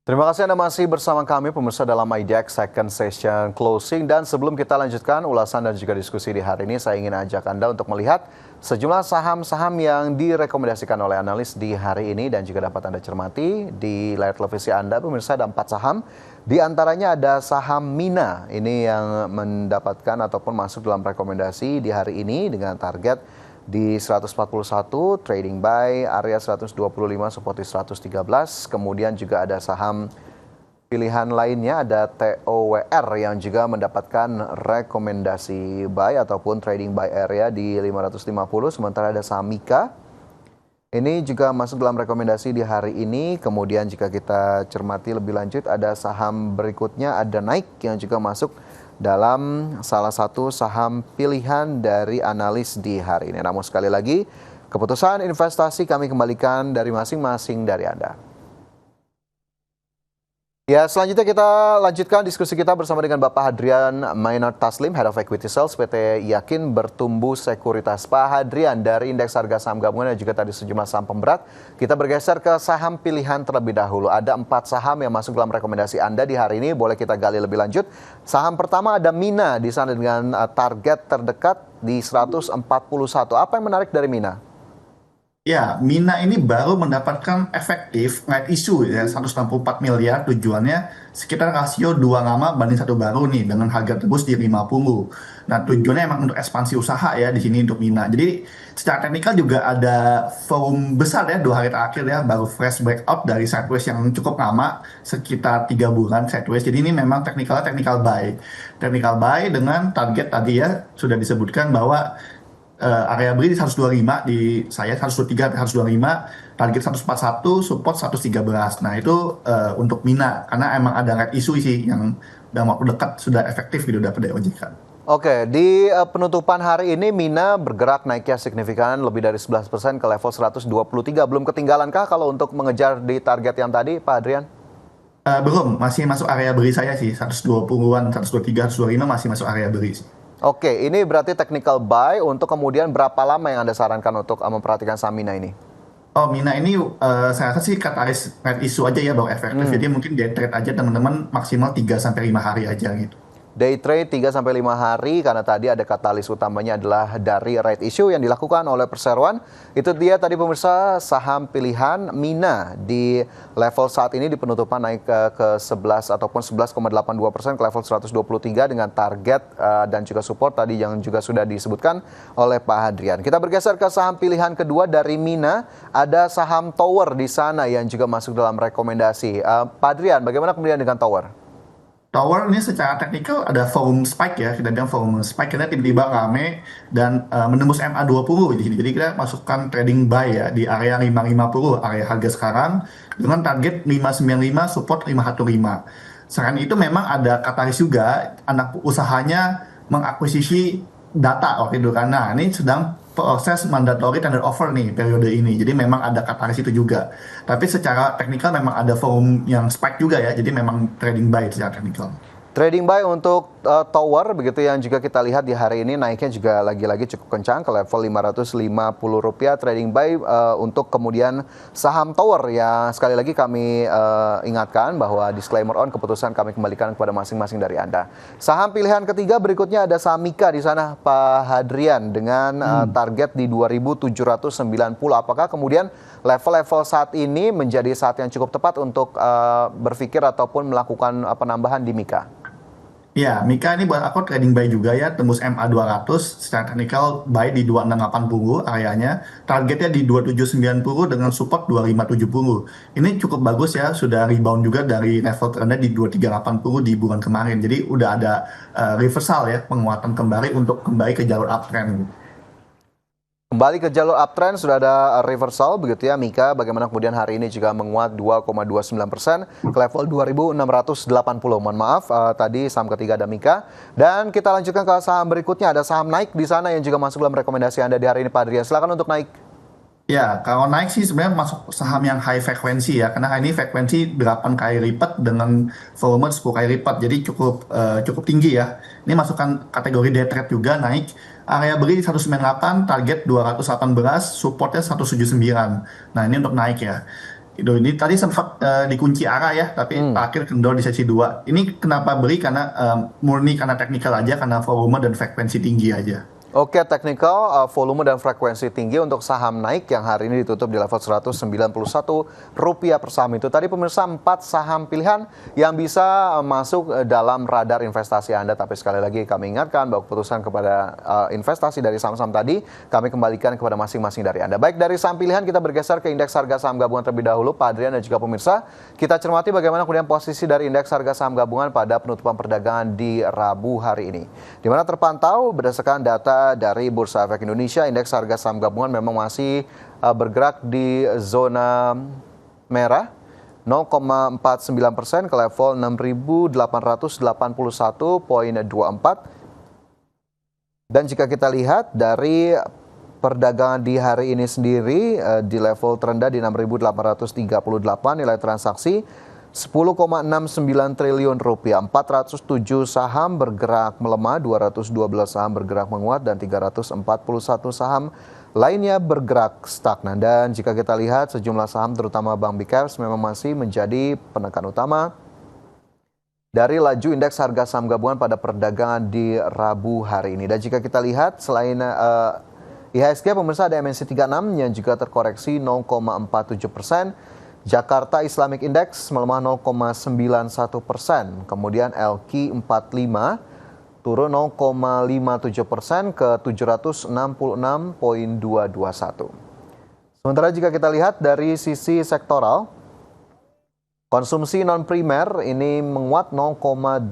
Terima kasih Anda masih bersama kami pemirsa dalam IDX Second Session Closing. Dan sebelum kita lanjutkan ulasan dan juga diskusi di hari ini, saya ingin ajak Anda untuk melihat sejumlah saham-saham yang direkomendasikan oleh analis di hari ini dan juga dapat Anda cermati di layar televisi Anda. Pemirsa, ada 4 saham. Di antaranya ada saham Mina. Ini yang mendapatkan ataupun masuk dalam rekomendasi di hari ini dengan target di 141, trading buy area 125, support di 113. Kemudian juga ada saham pilihan lainnya, ada TOWR yang juga mendapatkan rekomendasi buy ataupun trading buy area di 550. Sementara ada saham Mika, ini juga masuk dalam rekomendasi di hari ini. Kemudian jika kita cermati lebih lanjut, ada saham berikutnya, ada Nike yang juga masuk dalam salah satu saham pilihan dari analis di hari ini. Namun sekali lagi, keputusan investasi kami kembalikan dari masing-masing dari Anda. Ya, selanjutnya kita lanjutkan diskusi kita bersama dengan Bapak Hadrian Maynard Taslim, Head of Equity Sales PT Yakin Bertumbuh Sekuritas. Pak Hadrian, dari indeks harga saham gabungan dan juga tadi sejumlah saham pemberat, kita bergeser ke saham pilihan terlebih dahulu. Ada 4 saham yang masuk dalam rekomendasi Anda di hari ini, boleh kita gali lebih lanjut. Saham pertama ada Mina di sana dengan target terdekat di 141. Apa yang menarik dari Mina? Ya, Mina ini baru mendapatkan efektif right issue ya 164 miliar, tujuannya sekitar rasio 2 lama banding 1 baru nih dengan harga tebus di 50. Nah, tujuannya emang untuk ekspansi usaha ya di sini untuk Mina. Jadi secara teknikal juga ada volume besar ya 2 hari terakhir ya, baru fresh breakout dari sideways yang cukup lama sekitar 3 bulan sideways. Jadi ini memang technical buy. Technical buy dengan target tadi ya sudah disebutkan bahwa area beli di 125, di saya 123 125, target 141, support 113. Nah itu untuk Mina karena emang ada red issue sih yang dalam waktu dekat sudah efektif gitu dapat OJK. Oke, di penutupan hari ini Mina bergerak naiknya signifikan lebih dari 11% ke level 123. Belum ketinggalankah kalau untuk mengejar di target yang tadi, Pak Adrian? Belum, masih masuk area beli saya sih 120-an, 123, 125 masih masuk area beli sih. Oke, ini berarti technical buy untuk kemudian berapa lama yang Anda sarankan untuk memperhatikan saham Mina ini? Oh, Mina ini saya rasa sih katalis red issue aja ya baru efektif. Jadi mungkin day trade aja teman-teman maksimal 3-5 hari aja gitu. Day trade 3-5 hari karena tadi ada katalis utamanya adalah dari right issue yang dilakukan oleh perseroan. Itu dia tadi pemirsa saham pilihan Mina di level saat ini di penutupan naik ke 11 ataupun 11,82% ke level 123 dengan target dan juga support tadi yang juga sudah disebutkan oleh Pak Hadrian. Kita bergeser ke saham pilihan kedua dari Mina, ada saham Tower di sana yang juga masuk dalam rekomendasi. Pak Hadrian, bagaimana kemudian dengan Tower? Tower ini secara teknikal ada volume spike ya, kita bilang volume spike, kita tiba-tiba rame dan menembus MA20 di sini. Jadi kita masukkan trading buy ya di area 550, area harga sekarang dengan target 595, support 515. Selain itu memang ada katalis juga, anak usahanya mengakuisisi data waktu itu karena ini sedang proses mandatory tender offer nih periode ini. Jadi memang ada katalis itu juga. Tapi secara teknikal memang ada volume yang spike juga ya. Jadi memang trading buy secara teknikal. Trading buy untuk Tower begitu yang juga kita lihat di hari ini naiknya juga lagi-lagi cukup kencang ke level Rp550. Trading buy untuk kemudian saham Tower yang sekali lagi kami ingatkan bahwa disclaimer on, keputusan kami kembalikan kepada masing-masing dari Anda. Saham pilihan ketiga berikutnya ada saham Mika di sana Pak Hadrian dengan target di 2.790. Apakah kemudian level-level saat ini menjadi saat yang cukup tepat untuk berpikir ataupun melakukan penambahan di Mika? Ya, Mika ini buat aku trading buy juga ya, tembus MA200, secara teknikal buy di 2680 areanya, targetnya di 2790 dengan support 2570. Ini cukup bagus ya, sudah rebound juga dari level terendah di 2380 di bulan kemarin. Jadi udah ada reversal ya, penguatan kembali untuk kembali ke jalur uptrend. Kembali ke jalur uptrend, sudah ada reversal begitu ya Mika. Bagaimana kemudian hari ini juga menguat 2,29% ke level 2.680. Mohon maaf, tadi saham ketiga ada Mika. Dan kita lanjutkan ke saham berikutnya, ada saham Nike di sana yang juga masuk dalam rekomendasi Anda di hari ini Pak Adrian. Silakan untuk Nike. Ya, kalau naik sih sebenarnya masuk saham yang high frekuensi ya, karena ini frekuensi 8 kali lipat dengan volume 10 kali lipat, jadi cukup tinggi ya. Ini masukkan kategori day trade juga naik. Area beli di 198, target 218, supportnya 179. Nah, ini untuk naik ya. Ini tadi sempat dikunci arah ya, tapi terakhir kendor di sesi 2. Ini kenapa beli? Karena murni karena teknikal aja, karena volume dan frekuensi tinggi aja. Oke, teknikal, volume dan frekuensi tinggi untuk saham naik yang hari ini ditutup di level Rp191 per saham itu. Tadi pemirsa 4 saham pilihan yang bisa masuk dalam radar investasi Anda. Tapi sekali lagi kami ingatkan bahwa keputusan kepada investasi dari saham-saham tadi kami kembalikan kepada masing-masing dari Anda. Baik, dari saham pilihan kita bergeser ke indeks harga saham gabungan terlebih dahulu. Pak Adrian dan juga pemirsa, kita cermati bagaimana kemudian posisi dari indeks harga saham gabungan pada penutupan perdagangan di Rabu hari ini. Di mana terpantau berdasarkan data dari Bursa Efek Indonesia, indeks harga saham gabungan memang masih bergerak di zona merah 0,49% ke level 6.891,24. Dan jika kita lihat dari perdagangan di hari ini sendiri di level terendah di 6.838, nilai transaksi 10,69 triliun rupiah. 407 saham bergerak melemah, 212 saham bergerak menguat, dan 341 saham lainnya bergerak stagnan. Dan jika kita lihat sejumlah saham terutama Bank Big Caps memang masih menjadi penekan utama dari laju indeks harga saham gabungan pada perdagangan di Rabu hari ini. Dan jika kita lihat selain IHSG, pemirsa, ada MNC 36 yang juga terkoreksi 0,47%. Jakarta Islamic Index melemah 0,91%. Kemudian LQ 45 turun 0,57% ke 766,221. Sementara jika kita lihat dari sisi sektoral, konsumsi non-primer ini menguat 0,8%,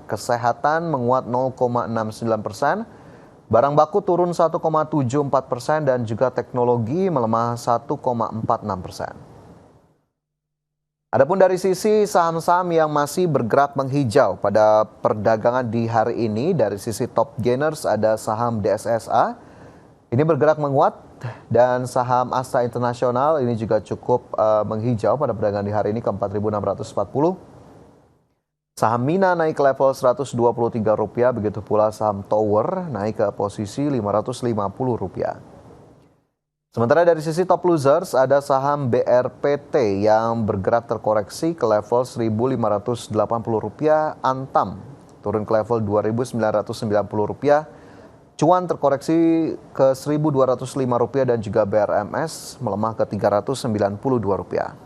kesehatan menguat 0,69%, barang baku turun 1,74%, dan juga teknologi melemah 1,46%. Adapun dari sisi saham-saham yang masih bergerak menghijau pada perdagangan di hari ini, dari sisi top gainers ada saham DSSA, ini bergerak menguat, dan saham Astra Internasional ini juga cukup menghijau pada perdagangan di hari ini ke 4.640. Saham Mina naik ke level Rp123, begitu pula saham Tower naik ke posisi Rp550. Sementara dari sisi top losers ada saham BRPT yang bergerak terkoreksi ke level Rp1.580, Antam turun ke level Rp2.990, Cuan terkoreksi ke Rp1.205, dan juga BRMS melemah ke Rp392.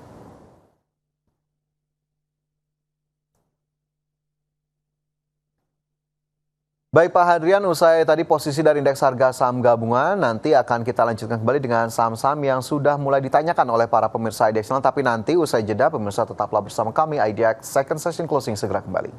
Baik Pak Hadrian, usai tadi posisi dari indeks harga saham gabungan, nanti akan kita lanjutkan kembali dengan saham-saham yang sudah mulai ditanyakan oleh para pemirsa IDX. Tapi nanti usai jeda, pemirsa tetaplah bersama kami. IDX Second Session Closing segera kembali.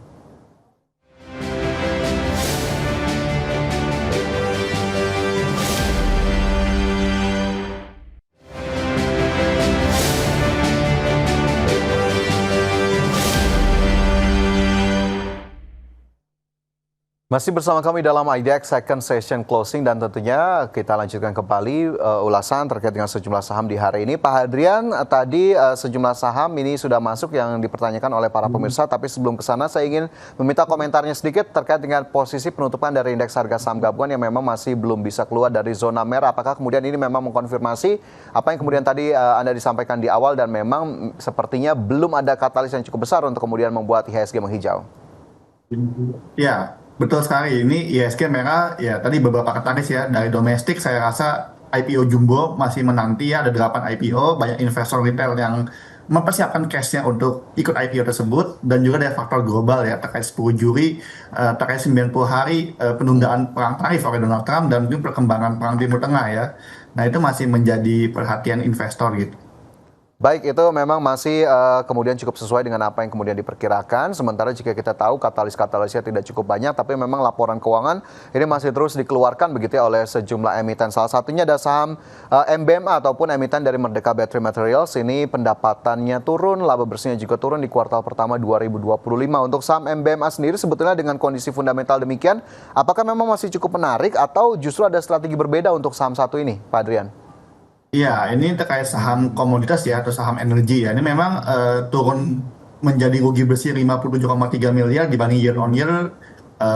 Masih bersama kami dalam IDX Second Session Closing, dan tentunya kita lanjutkan kembali ulasan terkait dengan sejumlah saham di hari ini. Pak Hadrian, tadi sejumlah saham ini sudah masuk yang dipertanyakan oleh para pemirsa, tapi sebelum ke sana saya ingin meminta komentarnya sedikit terkait dengan posisi penutupan dari indeks harga saham gabungan yang memang masih belum bisa keluar dari zona merah. Apakah kemudian ini memang mengkonfirmasi apa yang kemudian tadi Anda disampaikan di awal, dan memang sepertinya belum ada katalis yang cukup besar untuk kemudian membuat IHSG menghijau? Ya, betul sekali. Ini IHSG merah, ya tadi beberapa katalis ya. Dari domestik saya rasa IPO Jumbo masih menanti ya, ada 8 IPO, banyak investor retail yang mempersiapkan cash-nya untuk ikut IPO tersebut, dan juga ada faktor global ya, terkait 10 juri, terkait 90 hari penundaan perang tarif oleh Donald Trump, dan juga perkembangan perang Timur Tengah ya. Nah, itu masih menjadi perhatian investor gitu. Baik, itu memang masih kemudian cukup sesuai dengan apa yang kemudian diperkirakan. Sementara jika kita tahu katalis-katalisnya tidak cukup banyak, tapi memang laporan keuangan ini masih terus dikeluarkan begitu ya oleh sejumlah emiten. Salah satunya ada saham MBMA ataupun emiten dari Merdeka Battery Materials. Ini pendapatannya turun, laba bersihnya juga turun di kuartal pertama 2025. Untuk saham MBMA sendiri sebetulnya dengan kondisi fundamental demikian, apakah memang masih cukup menarik atau justru ada strategi berbeda untuk saham satu ini, Pak Adrian? Iya, ini terkait saham komoditas ya, atau saham energi ya. Ini memang turun menjadi rugi bersih 57,3 miliar dibanding year on year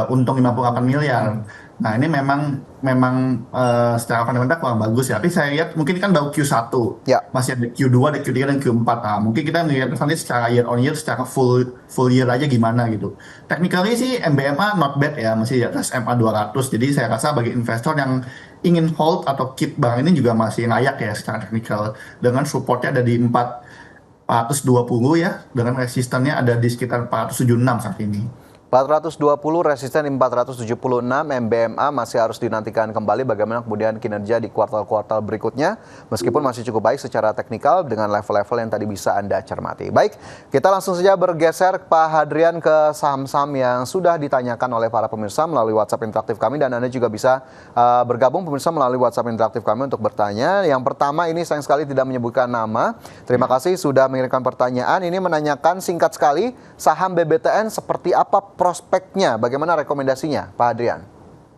untung 58 miliar. Nah, ini memang secara fundamental kurang bagus ya. Tapi saya lihat mungkin kan baru Q1, Ya. masih ada Q2, ada Q3 dan Q4. Nah, mungkin kita melihat nanti secara year on year, secara full year aja gimana gitu. Technically sih MBMA not bad ya, masih di atas MA 200. Jadi saya rasa bagi investor yang ingin hold atau keep bank ini juga masih layak ya secara teknikal. Dengan supportnya ada di 420 ya, dengan resistannya ada di sekitar 476 saat ini. 420 resisten 476 MBMA masih harus dinantikan kembali bagaimana kemudian kinerja di kuartal-kuartal berikutnya meskipun masih cukup baik secara teknikal dengan level-level yang tadi bisa Anda cermati. Baik, kita langsung saja bergeser Pak Hadrian ke saham-saham yang sudah ditanyakan oleh para pemirsa melalui WhatsApp interaktif kami dan Anda juga bisa bergabung pemirsa melalui WhatsApp interaktif kami untuk bertanya. Yang pertama ini sayang sekali tidak menyebutkan nama. Terima kasih sudah mengirimkan pertanyaan. Ini menanyakan singkat sekali saham BBTN seperti apa prospeknya, bagaimana rekomendasinya, Pak Hadrian?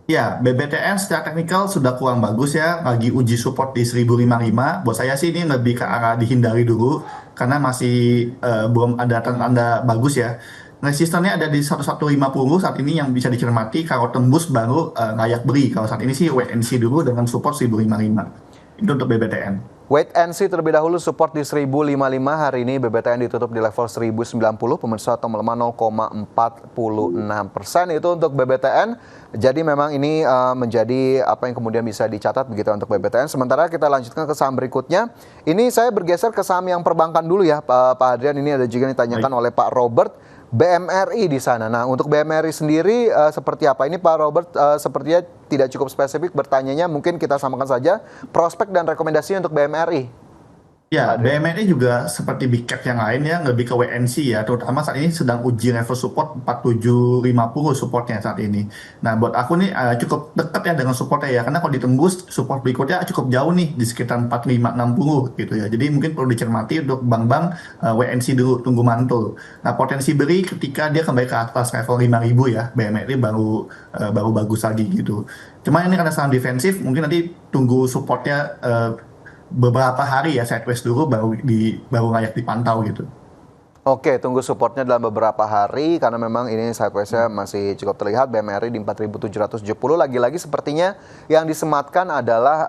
Ya, BBTN secara teknikal sudah kurang bagus ya, lagi uji support di 1055. Buat saya sih ini lebih ke arah dihindari dulu, karena masih belum ada tanda-tanda bagus ya. Resistannya ada di 1150 saat ini yang bisa dicermati, kalau tembus baru layak beli. Kalau saat ini sih wait and see dulu dengan support 1055. Itu untuk BBTN. Wait and see terlebih dahulu, support di 1055, hari ini BBTN ditutup di level 1090, pemirsa, atau melemah 0,46%, itu untuk BBTN. Jadi memang ini menjadi apa yang kemudian bisa dicatat begitu untuk BBTN. Sementara kita lanjutkan ke saham berikutnya. Ini saya bergeser ke saham yang perbankan dulu ya Pak Hadrian. Ini ada juga yang ditanyakan oleh Pak Robert, BMRI di sana. Nah, untuk BMRI sendiri seperti apa? Ini Pak Robert sepertinya tidak cukup spesifik bertanyanya. Mungkin kita samakan saja prospek dan rekomendasi untuk BMRI. Ya, BMRI juga seperti big cap yang lain ya, lebih ke WNC ya, terutama saat ini sedang uji level support 4750 supportnya saat ini. Nah, buat aku nih cukup dekat ya dengan supportnya ya, karena kalau ditembus support berikutnya cukup jauh nih, di sekitar 4560 gitu ya. Jadi mungkin perlu dicermati untuk bank-bank WNC dulu, tunggu mantul. Nah, potensi beli ketika dia kembali ke atas level 5000 ya, BMRI baru bagus lagi gitu. Cuma ini karena sangat defensif, mungkin nanti tunggu supportnya beberapa hari ya sideways dulu baru layak dipantau gitu. Oke, tunggu supportnya dalam beberapa hari karena memang ini sideways-nya masih cukup terlihat. BMRI di 4.770. Lagi-lagi sepertinya yang disematkan adalah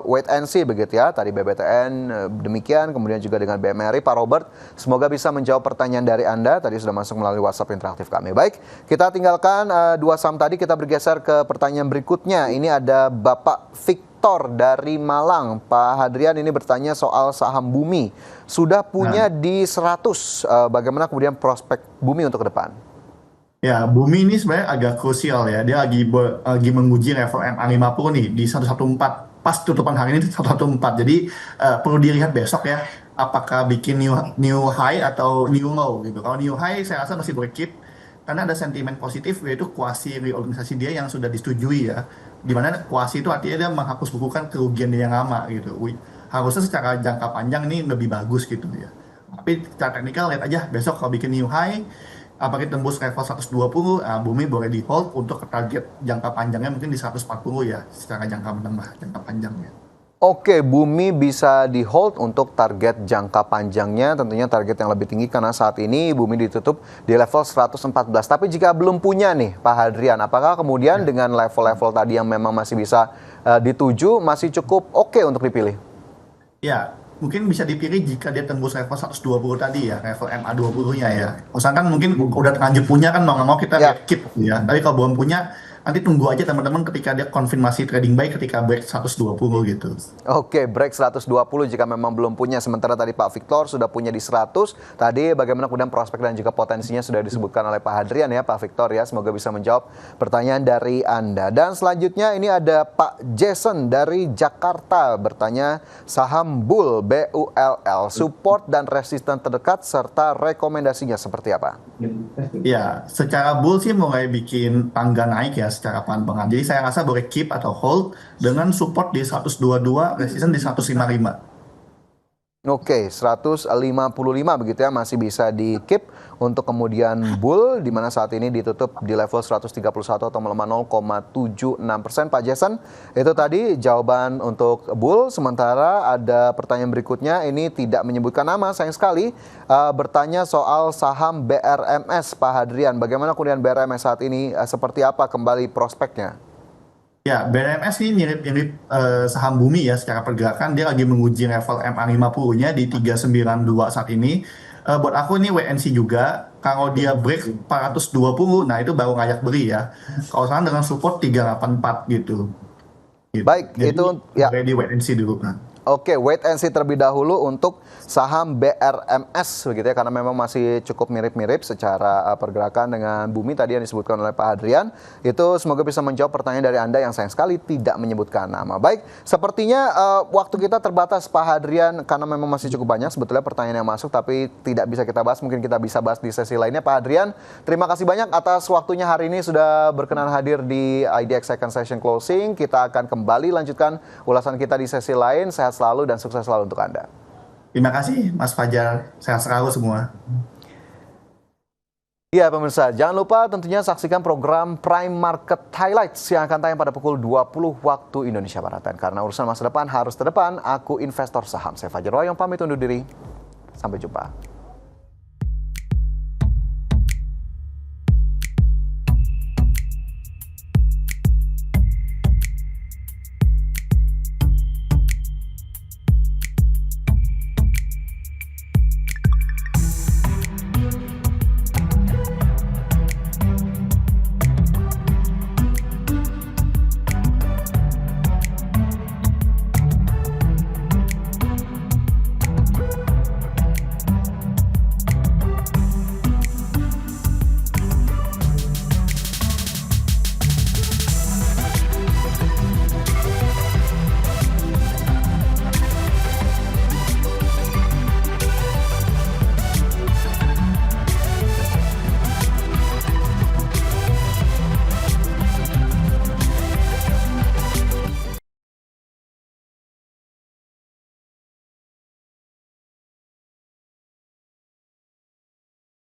wait and see begitu ya. Tadi BBTN demikian, kemudian juga dengan BMRI. Pak Robert, semoga bisa menjawab pertanyaan dari Anda. Tadi sudah masuk melalui WhatsApp interaktif kami. Baik, kita tinggalkan dua saham tadi, kita bergeser ke pertanyaan berikutnya. Ini ada Bapak Victor dari Malang. Pak Hadrian ini bertanya soal saham Bumi. Sudah punya di 100, bagaimana kemudian prospek Bumi untuk ke depan? Ya, Bumi ini sebenarnya agak krusial ya. Dia lagi menguji level MA50 nih di 114. Pas tutupan hari ini 114. Jadi perlu dilihat besok ya, apakah bikin new high atau new low gitu. Kalau new high saya rasa masih boleh keep, karena ada sentimen positif yaitu kuasi reorganisasi dia yang sudah disetujui ya, dimana kuasi itu artinya dia menghapus bukukan kerugian dia yang lama gitu. Harusnya secara jangka panjang ini lebih bagus gitu ya, tapi secara teknikal lihat aja besok kalau bikin new high apakah tembus level 120, Bumi boleh di hold untuk target jangka panjangnya mungkin di 140 ya, secara jangka menengah, jangka panjangnya. Oke, Bumi bisa di hold untuk target jangka panjangnya, tentunya target yang lebih tinggi karena saat ini Bumi ditutup di level 114. Tapi jika belum punya nih Pak Hadrian, apakah kemudian dengan level-level tadi yang memang masih bisa dituju masih cukup oke untuk dipilih? Ya, mungkin bisa dipilih jika dia tembus level 120 tadi ya, level MA20-nya ya. Misalkan mungkin udah terlanjur punya kan, mau nggak mau kita keep ya. Tapi kalau belum punya, nanti tunggu aja teman-teman ketika dia konfirmasi trading buy ketika break 120 gitu. Oke, break 120 jika memang belum punya. Sementara tadi Pak Victor sudah punya di 100. Tadi bagaimana kemudian prospek dan juga potensinya sudah disebutkan oleh Pak Hadrian ya, Pak Victor ya. Semoga bisa menjawab pertanyaan dari Anda. Dan selanjutnya ini ada Pak Jason dari Jakarta bertanya saham BULL, BULL, support dan resisten terdekat serta rekomendasinya seperti apa? Ya, secara BULL sih mulai bikin tangga naik ya secara pelan-pelan. Jadi saya rasa boleh keep atau hold dengan support di 122, resisten di 155. Oke, 155 begitu ya, masih bisa di keep untuk kemudian BULL, di mana saat ini ditutup di level 131 atau melemah 0,76%. Pak Jason, itu tadi jawaban untuk BULL. Sementara ada pertanyaan berikutnya, ini tidak menyebutkan nama, sayang sekali. Bertanya soal saham BRMS, Pak Hadrian. Bagaimana kemudian BRMS saat ini, seperti apa kembali prospeknya? Ya, BRMS ini mirip-mirip saham Bumi ya secara pergerakan. Dia lagi menguji level MA50-nya di 392 saat ini. Buat aku ini wait and see juga. Kalau dia break 420, nah itu baru layak beli ya. Kalau sekarang dengan support 384 gitu. Gitu. Baik, Jadi itu ya. ready wait and see dulu. Nah. Oke, wait and see terlebih dahulu untuk saham BRMS begitu ya, karena memang masih cukup mirip-mirip secara pergerakan dengan Bumi tadi yang disebutkan oleh Pak Adrian. Itu semoga bisa menjawab pertanyaan dari Anda yang sayang sekali tidak menyebutkan nama. Baik, sepertinya waktu kita terbatas Pak Adrian karena memang masih cukup banyak sebetulnya pertanyaan yang masuk tapi tidak bisa kita bahas. Mungkin kita bisa bahas di sesi lainnya. Pak Adrian, terima kasih banyak atas waktunya hari ini sudah berkenan hadir di IDX Second Session Closing. Kita akan kembali lanjutkan ulasan kita di sesi lain. Sehat selalu dan sukses selalu untuk Anda. Terima kasih Mas Fajar, sehat selalu semua. Ya pemirsa, jangan lupa tentunya saksikan program Prime Market Highlights yang akan tayang pada pukul 20 waktu Indonesia Barat. Dan karena urusan masa depan harus terdepan, aku investor saham. Saya Fajar Royong pamit undur diri. Sampai jumpa.